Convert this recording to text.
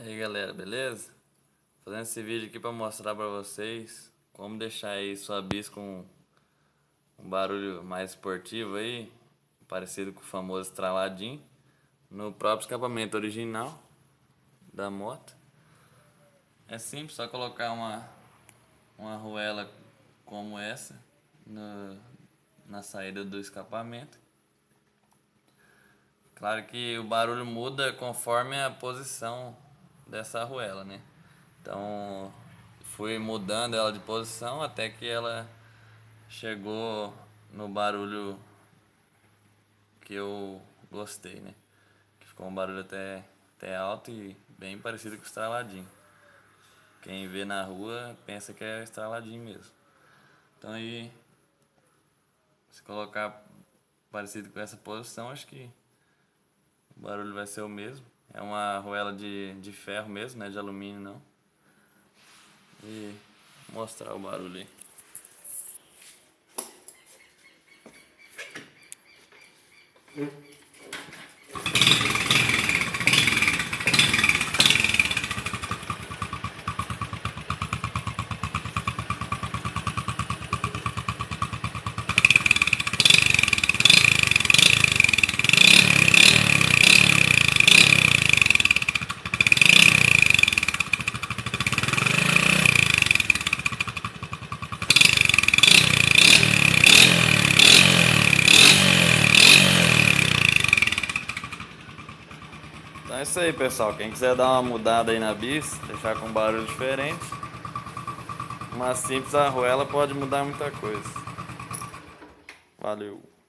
E aí galera, beleza? Fazendo esse vídeo aqui para mostrar para vocês como deixar aí sua bis com um barulho mais esportivo aí, parecido com o famoso estraladinho, no próprio escapamento original da moto. É simples, só colocar uma arruela como essa na saída do escapamento. Claro que o barulho muda conforme a posição dessa arruela, né? Então fui mudando ela de posição até que ela chegou no barulho que eu gostei, né? Que ficou um barulho até alto e bem parecido com o estraladinho. Quem vê na rua pensa que é estraladinho mesmo. Então aí, se colocar parecido com essa posição, acho que o barulho vai ser o mesmo. É uma arruela de ferro mesmo, não é de alumínio não. E mostrar o barulho aí. Então é isso aí, pessoal. Quem quiser dar uma mudada aí na bis, deixar com um barulho diferente, uma simples arruela pode mudar muita coisa. Valeu!